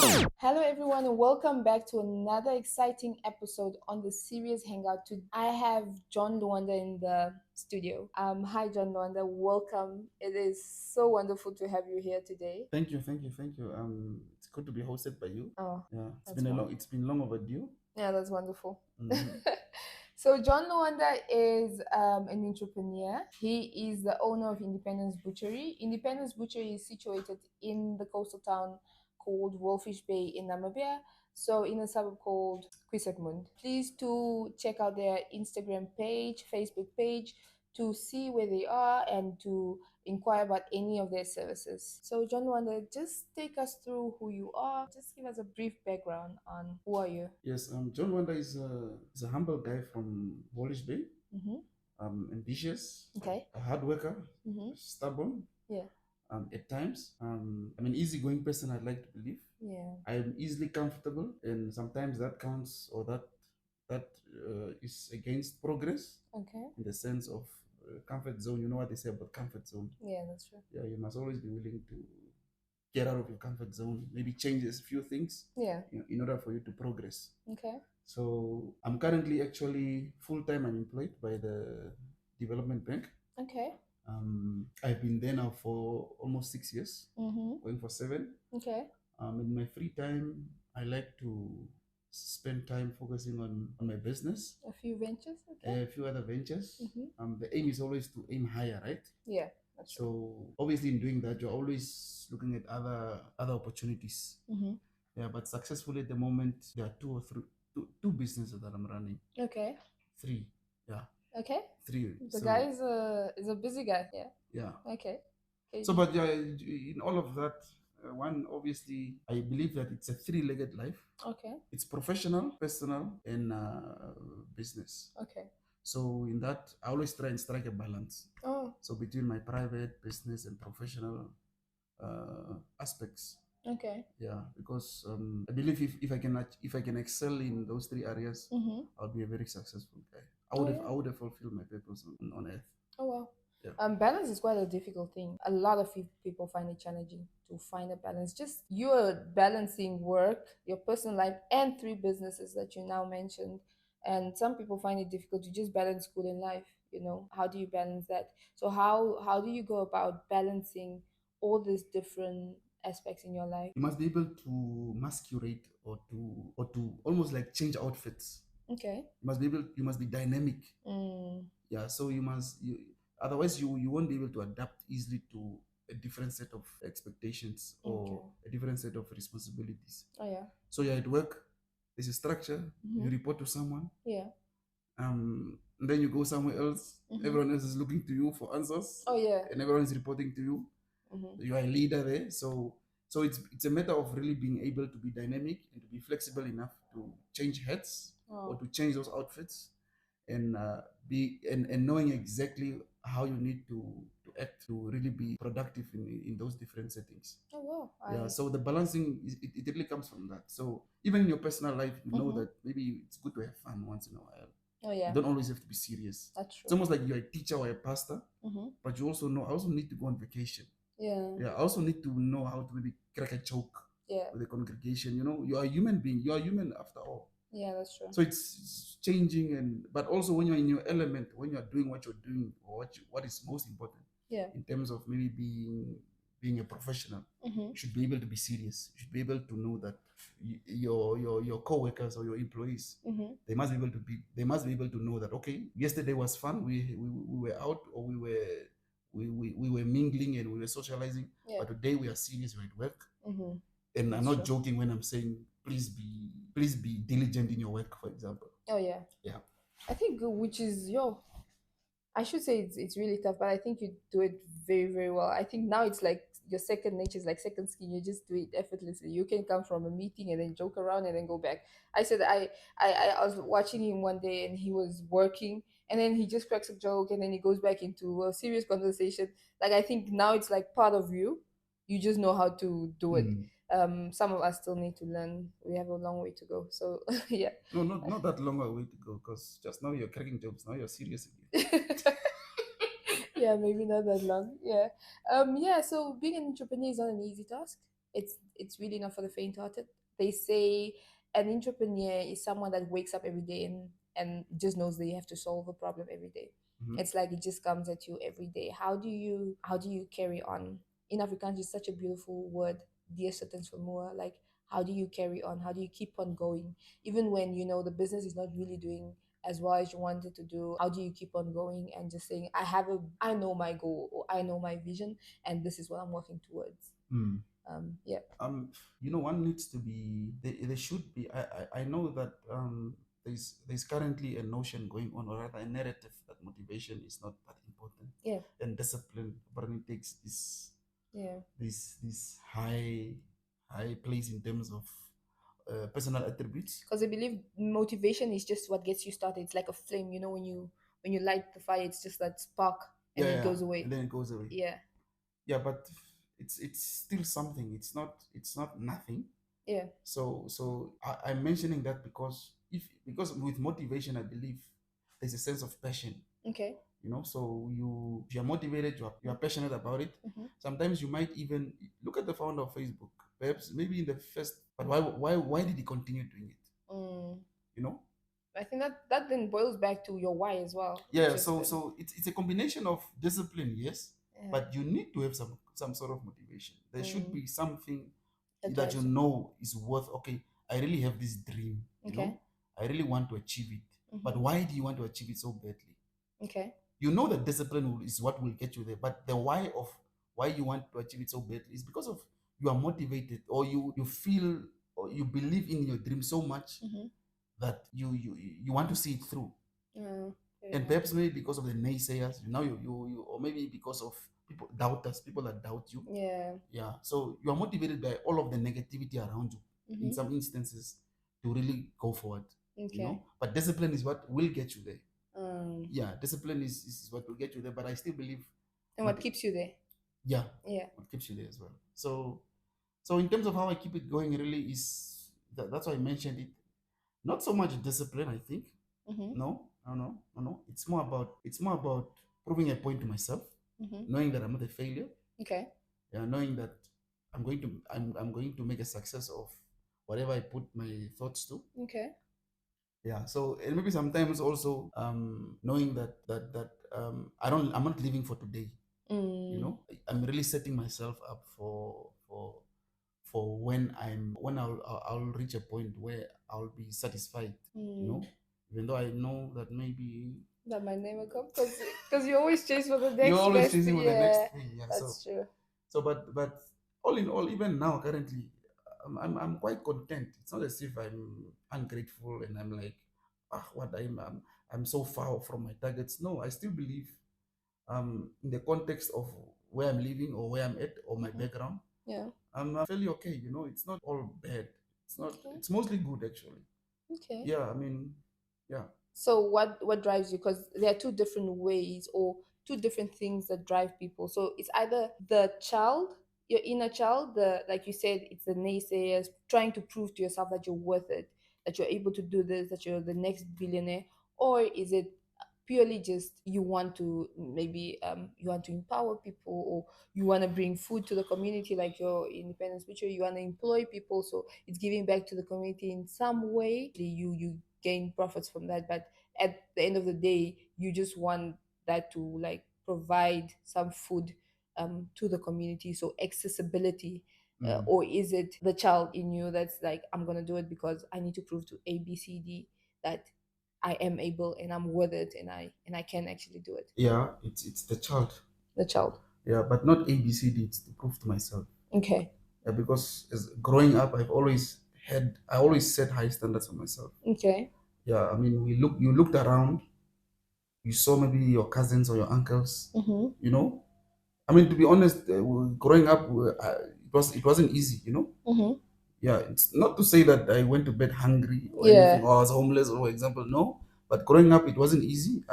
Hello, everyone, and welcome back to another exciting episode on the Serious Hangout. I have John Luanda in the studio. Hi, John Luanda. Welcome. It is so wonderful to have you here today. Thank you. It's good to be hosted by you. Oh, Yeah, that's wonderful. it's been long overdue. Yeah, that's wonderful. Hmm. So, John Luanda is an entrepreneur. He is the owner of Independence Butchery. Independence Butchery is situated in the coastal town called Wolfish Bay in Namibia. So, in a suburb called Kwisekmund. Please to check out their Instagram page, Facebook page to see where they are and to inquire about any of their services. So, John Luanda, just take us through who you are. Just give us a brief background on who are you. Yes, John Wanda is a humble guy from Wallis Bay. Mm-hmm. Ambitious, Okay. a hard worker, Mm-hmm. stubborn. Yeah. At times, I'm an easygoing person. I'd like to believe. Yeah. I am easily comfortable, and sometimes that counts, or that is against progress Okay. in the sense of comfort zone. You know what they say about comfort zone. Yeah, that's true. Yeah, you must always be willing to get out of your comfort zone, maybe change a few things Yeah. in order for you to progress. Okay. So I'm currently actually full time unemployed by the development bank. Okay. I've been there now for almost 6 years, Mm-hmm. going for seven. Okay. In my free time, I like to spend time focusing on my business, A few ventures. Okay. a few other ventures. Mm-hmm. The aim is always to aim higher, right? Yeah, that's true. So obviously, in doing that, you're always looking at other opportunities. Mm-hmm. Yeah, but successfully at the moment, there are two businesses that I'm running. Okay. Three. Yeah, Okay. three. The So guy is a busy guy. Yeah. yeah. Okay. Okay. So, but yeah, in all of that, one obviously, I believe that it's a three-legged life. Okay. It's professional, personal, and business. Okay. So in that, I always try and strike a balance. Oh. So between my private business and professional aspects. Okay. Yeah, because I believe if I can excel in those three areas, Mm-hmm. I'll be a very successful guy. Oh yeah. I would have fulfilled my purpose on earth. Oh wow. Yeah. Balance is quite a difficult thing. A lot of people find it challenging to find a balance. Just you're balancing work, your personal life, and three businesses that you now mentioned. And some people find it difficult to just balance school and life. How do you balance that? So how do you go about balancing all these different aspects in your life? You must be able to masquerade or to almost like change outfits. Okay. You must be dynamic. Mm, Yeah, so otherwise you won't be able to adapt easily to a different set of expectations okay. or a different set of responsibilities. Oh yeah. So yeah, at work, there's a structure. Mm-hmm. You report to someone. Yeah. And then you go somewhere else. Mm-hmm. Everyone else is looking to you for answers, Oh yeah. and everyone is reporting to you. Mm-hmm. You are a leader there, so it's a matter of really being able to be dynamic and to be flexible enough to change hats or Oh. to change those outfits, and and knowing exactly how you need to act to really be productive in those different settings. Oh wow. Yeah, so the balancing it really comes from that. So even in your personal life, you know Mm-hmm. that maybe it's good to have fun once in a while. Oh You yeah. don't always have to be serious. That's It's true. almost like you're a teacher or a pastor, Mm-hmm. but you also know I also need to go on vacation. Yeah. Yeah, I also need to know how to maybe crack a joke Yeah. with the congregation. You are a human being. You are human after all. Yeah, that's true. So it's changing, but also when you're in your element, when you're doing what you're doing, or what is most important Yeah. in terms of maybe being a professional, Mm-hmm. you should be able to be serious. You should be able to know that your co-workers or your employees, Mm-hmm. they must be able to know that, okay, yesterday was fun. We were out, or we were mingling and we were socializing, Yeah. but today we are serious. We're at work. Mm-hmm. And I'm That's not true. joking when I'm saying please be diligent in your work, for example. Oh yeah. Yeah. I think which is I should say it's really tough, but I think you do it very, very well. I think now it's like your second nature is like second skin. You just do it effortlessly. You can come from a meeting and then joke around and then go back. I said I was watching him one day and he was working and then he just cracks a joke and then he goes back into a serious conversation. Like I think now it's like part of you. You just know how to do it. Mm. Some of us still need to learn. We have a long way to go. So yeah. No, not that long a way to go, because just now you're cracking jokes. Now you're serious again. Yeah, maybe not that long. Yeah. Yeah, so being an entrepreneur is not an easy task. It's really not for the faint-hearted. They say an entrepreneur is someone that wakes up every day and just knows that you have to solve a problem every day. Mhm. It's like it just comes at you every day. How do you carry on? In Afrikaans, it's such a beautiful word, dear sentence for more. Like, how do you carry on? How do you keep on going? Even when you know the business is not really doing as well as you wanted to do, how do you keep on going and just saying, I know my goal, or I know my vision, and this is what I'm working towards. Mm. Yeah. One needs to be. There should be. I know that there's currently a notion going on, or rather a narrative that motivation is not that important, Yeah. and discipline apparently takes Yeah. this high place in terms of personal attributes. Because I believe motivation is just what gets you started. It's like a flame, when you light the fire, it's just that spark and Yeah, it yeah, goes and away. then it goes away. Yeah. Yeah, but it's still something. It's not nothing. Yeah. So I'm mentioning that because with motivation, I believe there's a sense of passion. Okay. So if you're motivated, you are passionate about it. Mm-hmm. Sometimes you might even look at the founder of Facebook. Perhaps maybe in the first, but why did he continue doing it? Mm. You know? I think that then boils back to your why as well. Yeah. Just So it's a combination of discipline, yes, yeah, but you need to have some sort of motivation. There should be something that that you drives you. know is worth. Okay, I really have this dream. Okay. I really want to achieve it. But Mm-hmm. why do you want to achieve it so badly? Okay. You know that discipline is what will get you there, but the why of why you want to achieve it so badly is because of you are motivated, or you feel, or you believe in your dream so much Mm-hmm. that you want to see it through. Yeah. And perhaps maybe because of the naysayers, now you or maybe because of people that doubt you. Yeah. Yeah, so you are motivated by all of the negativity around you in Mm-hmm. some instances to really go forward. Okay. But discipline is what will get you there. Um. Yeah, discipline is what will get you there, but I still believe And what keeps you there? yeah, Yeah. what keeps you there as well. So in terms of how I keep it going, really is that's why I mentioned it. Not so much discipline, I think. Mm-hmm. No. It's more about proving a point to myself, Mm-hmm. knowing that I'm not a failure. Okay. Yeah, knowing that I'm going to make a success of whatever I put my thoughts to. Okay. Yeah. So, and maybe sometimes also knowing I'm not living for today. Mm. I'm really setting myself up for when I'll reach a point where I'll be satisfied. Mm. Even though I know that maybe That might never come because you always chase for the you're next always best. chasing for the next Yeah, thing. Yeah. So that's true. so but all in all, even now currently, I'm quite content. It's not as if I'm ungrateful and I'm like, what I'm so far from my targets. No, I still believe in the context of where I'm living or where I'm at or my Mm-hmm. background, Yeah. I'm fairly okay. It's not all bad. It's not. Okay. It's mostly good actually. Okay. Yeah, I mean, yeah. So what drives you? Because there are two different ways or two different things that drive people. So it's either the child, your inner child, the like you said, it's the naysayers trying to prove to yourself that you're worth it, that you're able to do this, that you're the next billionaire, or is it purely just you want to maybe you want to empower people, or you want to bring food to the community like your independence picture, you want to employ people, so it's giving back to the community in some way. You gain profits from that, but at the end of the day you just want that to like provide some food to the community, so accessibility. Mm. Or is it the child in you that's like, I'm gonna do it because I need to prove to ABCD that I am able and I'm worth it, and I can actually do it. Yeah, it's the child. The child. Yeah, but not ABCD. It's to prove to myself. Okay. Yeah, because as growing up, I always set high standards for myself. Okay. Yeah, I mean, you looked around, you saw maybe your cousins or your uncles. Mm-hmm. I mean, to be honest, growing up, it wasn't easy. Mm-hmm. Yeah, it's not to say that I went to bed hungry or Yeah. anything, or I was homeless, or example, no. But growing up, it wasn't easy.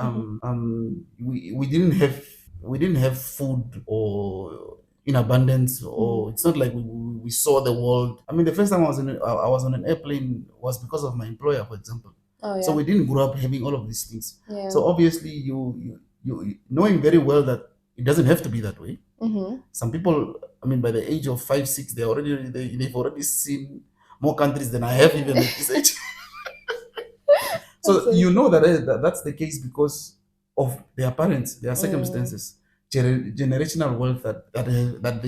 We didn't have food or in abundance, or it's not like we saw the world. I mean, the first time I was on an airplane was because of my employer, for example. Oh So yeah. we didn't grow up having all of these things. Yeah. So obviously, you knowing very well that it doesn't have to be that way. Mm-hmm. Some people, I mean, by the age of 5, 6, they've already seen more countries than I have even at this age. That's So so you know true. that's the case because of their parents, their Mm, circumstances, generational wealth that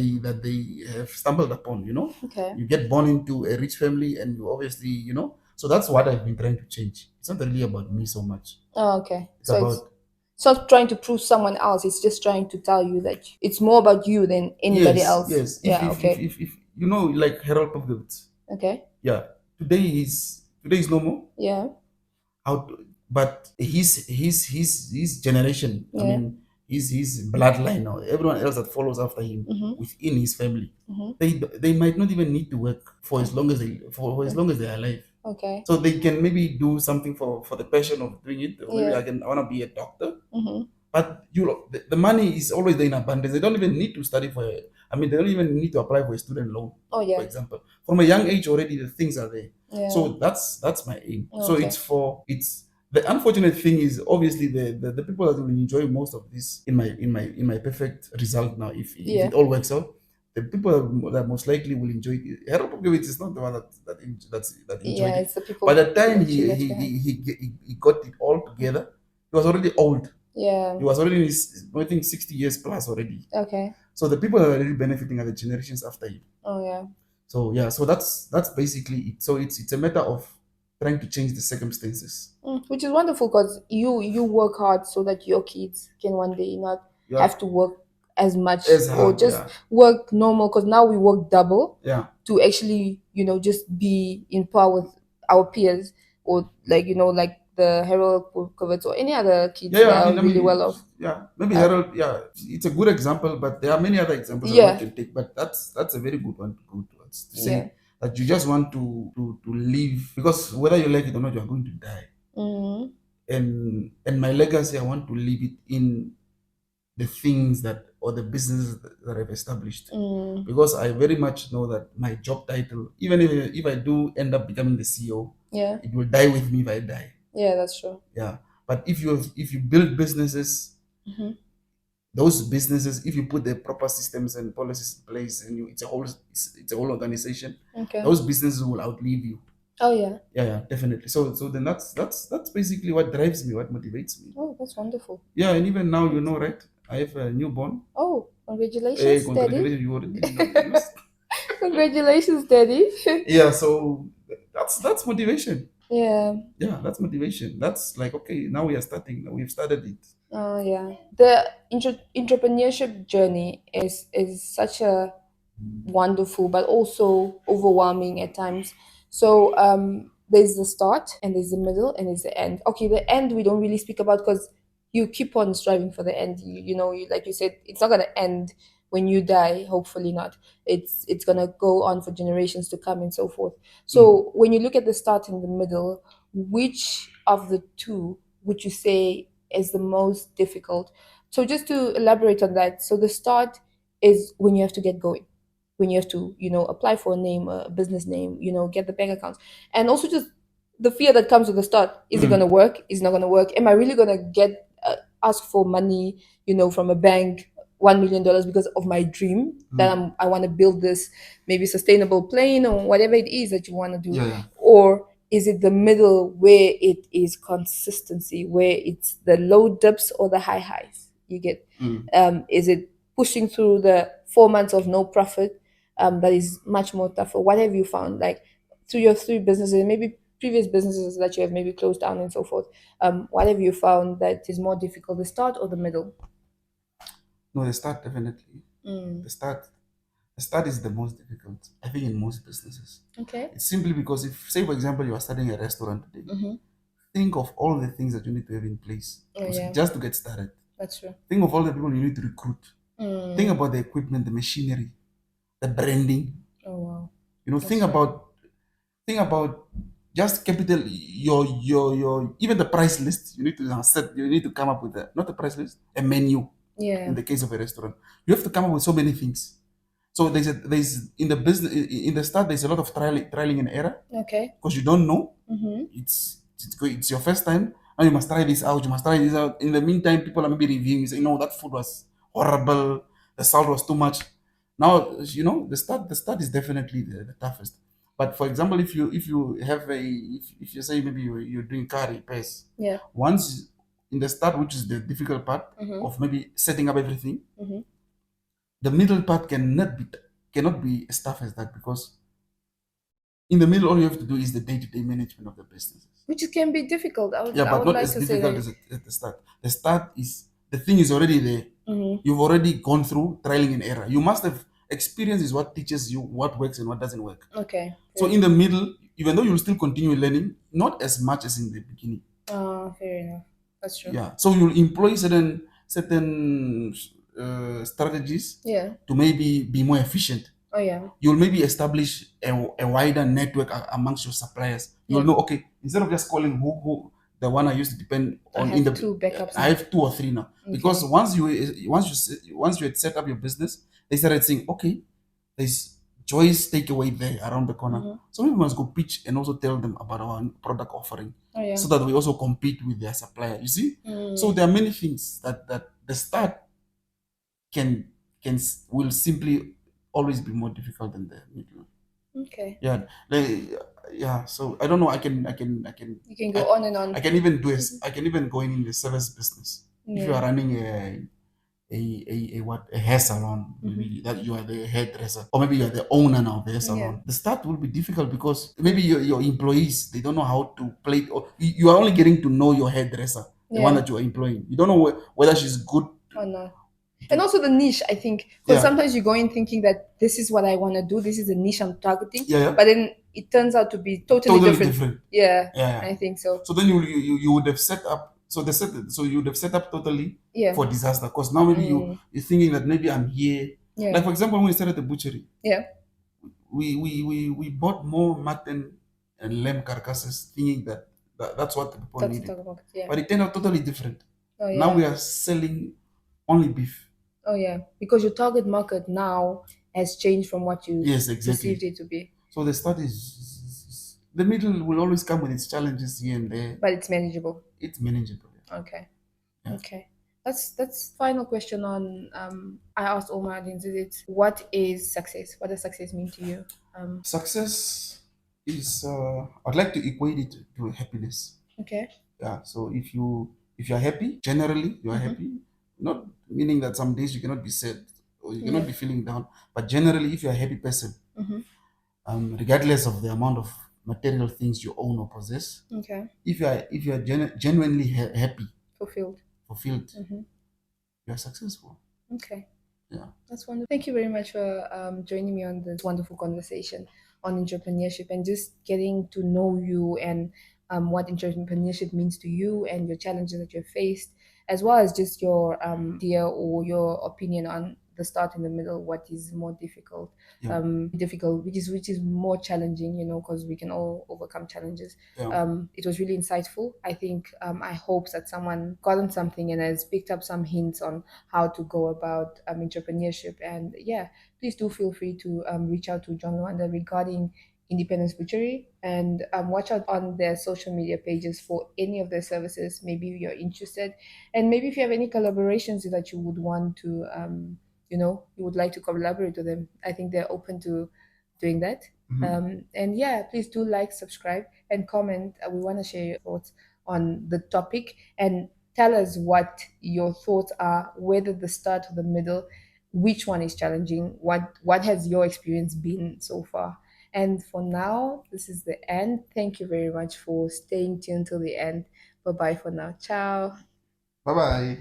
they have stumbled upon. okay. You get born into a rich family, and you obviously, So that's what I've been trying to change. It's not really about me so much. Oh, okay. It's So about it's not trying to prove someone else. It's just trying to tell you that it's more about you than anybody yes, else. yes. If Yeah. if if Okay. if, if like Harold Pavlovitz, Okay. yeah. Today is no more. Yeah. Out, but his generation, I Yeah. mean, his bloodline, or everyone else that follows after him Mm-hmm. within his family, Mm-hmm. they might not even need to work for as long as they are alive. Okay. So they can maybe do something for the passion of doing it. Or maybe Yeah. I want to be a doctor. Mm-hmm. But the money is always there in abundance. They don't even need to study I mean, they don't even need to apply for a student loan, Oh for yeah. example. From a young age already, the things are there. Yeah. So that's my aim. So Okay. it's the unfortunate thing is obviously the people that will enjoy most of this in my perfect result now, if Yeah. it all works out. The people that most likely will enjoy it. Harold Pogowitz is not the one that enjoyed Yeah. it. It's the By people the time that he you left he, behind. he got it all together, he was already old. Yeah. He was already in his, I think, 60 years plus already. Okay. So the people that are really benefiting are the generations after him. Oh yeah. So yeah, so that's basically it. So it's a matter of trying to change the circumstances. Which is wonderful because you work hard so that your kids can one day not Yeah, have to work as much as or hard. just Yeah, work normal because now we work double yeah, to actually just be in par with our peers or like the Harold Purkovitz or any other yeah, kids yeah. that are I really mean, well off. yeah. Maybe Um, Harold. Yeah, it's a good example, but there are many other examples that one yeah, can take. But that's a very good one to go towards, to yeah. say that you just want to live, because whether you like it or not, you are going to die. Mm, And my legacy, I want to leave it in the things that, or the businesses that I've established, mm, because I very much know that my job title, even if I do end up becoming the CEO, yeah, it will die with me if I die. yeah. That's true. Yeah. But if you build businesses, Hmm. those businesses, if you put the proper systems and policies in place, and it's a whole organization, Okay. those businesses will outlive you. Oh yeah. Yeah, yeah, definitely. So then that's basically what drives me, what motivates me. Oh, that's wonderful. Yeah, and even now, right? I have a newborn. Oh, Hey, congratulations, Daddy. congratulations, you already know. Congratulations, Daddy. Yeah, so that's motivation. Yeah. Yeah, that's motivation. That's like, okay, now we are starting. We've started it. Oh yeah. The entrepreneurship journey is such a wonderful but also overwhelming at times. So there's the start and there's the middle and there's the end. Okay, the end we don't really speak about because you keep on striving for the end. Like you said, it's not gonna end when you die. Hopefully not. It's gonna go on for generations to come and so forth. Mm. So when you look at the start and the middle, which of the two would you say is the most difficult? So just to elaborate on that, so the start is when you have to get going, when you have to apply for a name, a business name, get the bank accounts, and also just the fear that comes with the start. Is it going to Mm. work? Is it not going to work? Am I really going to get ask for money from a bank, $1 million because of my dream that Mm. I want to build this maybe sustainable plane or whatever it is that you want to do? Yeah, yeah. Or is it the middle where it is consistency, where it's the low dips or the high highs? You get Mm. is it pushing through the 4 months of no profit, that is much more tougher? What have you found, like, through your three businesses, maybe previous businesses that you have maybe closed down and so forth? What have you found that is more difficult, the start or the middle? No, the start, definitely. Mm. The start. The start is the most difficult, I think, in most businesses. Okay. It's simply because, if, say, for example, you are starting a restaurant today, Mm-hmm. think of all the things that you need to have in place Oh yeah, just to get started. that's true. Think of all the people you need to recruit. Think Mm. about the equipment, the machinery, the branding. Oh wow, Think that's true. about just capital, your even the price list. You need to set. You need to come up with not a price list, a menu. Yeah. In the case of a restaurant, you have to come up with so many things. So there's in the business, in the start, there's a lot of trialing and error, Okay. because you don't know. Mm-hmm. It's your first time, and you must try this out. You must try this out. In the meantime, people are maybe reviewing, you say, no, that food was horrible. the salt was too much. Now the start is definitely the toughest. But for example, if you have if you say maybe you're doing car repairs, Yeah. once in the start, which is the difficult part Mm-hmm. of maybe setting up everything, Mm-hmm. the middle part cannot be as tough as that, because in the middle all you have to do is the day-to-day management of the businesses. Which can be difficult. Yeah, I but would not like as to say difficult that. as at the start. The start is the thing is already there. Mm-hmm. You've already gone through trialing and error. You must have experience is what teaches you what works and what doesn't work. Okay. So in the middle, even though you'll still continue learning, not as much as in the beginning. Fair enough. That's true. Yeah. So you'll employ certain strategies Yeah. to maybe be more efficient. Oh yeah. You'll maybe establish a wider network amongst your suppliers. You'll Yeah. know, okay, instead of just calling who the one I used to depend I on have in the two backups I now. have 2 or 3 now. Because Okay. once you had set up your business, they started saying, okay, there's Joyce takeaway there around the corner. Mhm. So we must go pitch and also tell them about our product offering, Oh yeah. so that we also compete with their supplier. You see? So Mm. there are many things that the start will simply always be more difficult than the middle. Okay. Yeah, yeah. So I don't know. I can You can go on and on. I can even I can even go in the service business. If you are Yeah. running a hair salon, maybe that you are the hairdresser, or maybe you are the owner now of the hair salon. Yeah. The start will be difficult because maybe your employees, they don't know how to play, or you are only getting to know your hairdresser, the one Yeah. that you are employing. You don't know whether she's good. Oh no. And also the niche, I think, because Yeah. sometimes you go in thinking that this is what I want to do, this is the niche I'm targeting, Yeah. but then it turns out to be totally different. Yeah, Yeah. I think so. So then you would have set up. So you would have set up totally Yeah. for disaster, because now maybe you're thinking that maybe I'm here. Yeah. Like for example, when we started the butchery, Yeah. we bought more mutton and lamb carcasses, thinking that's what the people That's needed. talk about. Yeah. But it turned out totally different. Oh yeah. Now we are selling only beef. Oh yeah, because your target market now has changed from what you Yes, exactly. perceived it to be, So the start the middle will always come with its challenges here and there. but it's manageable. It's manageable. Okay. Yeah. Okay. That's final question on I asked all my audiences, what is success? What does success mean to you? Success is I'd like to equate it to happiness. Okay. Yeah. So if you're happy, generally you are happy. Not meaning that some days you cannot be sad or you cannot Yeah. be feeling down, but generally if you're a happy person, Mhm. regardless of the amount of material things you own or possess, Okay. if you are genuinely happy, Fulfilled. fulfilled, Mhm. you are successful. Okay. Yeah. That's wonderful. Thank you very much for joining me on this wonderful conversation on entrepreneurship and just getting to know you and what entrepreneurship means to you and your challenges that you've faced, as well as just your idea or your opinion on the start and the middle, what is more difficult, Yeah. which is more challenging, because we can all overcome challenges. Yeah. It was really insightful. I think I hope that someone gotten something and has picked up some hints on how to go about entrepreneurship. And yeah, please do feel free to reach out to John Luanda regarding Independence Butchery and watch out on their social media pages for any of their services. Maybe you're interested, and maybe if you have any collaborations that you would want to, you would like to collaborate with them. I think they're open to doing that. And yeah, please do like, subscribe, and comment. We want to share your thoughts on the topic and tell us what your thoughts are, whether the start or the middle, which one is challenging, what has your experience been so far. And for now, this is the end. Thank you very much for staying tuned till the end. Bye bye for now. Ciao. Bye bye.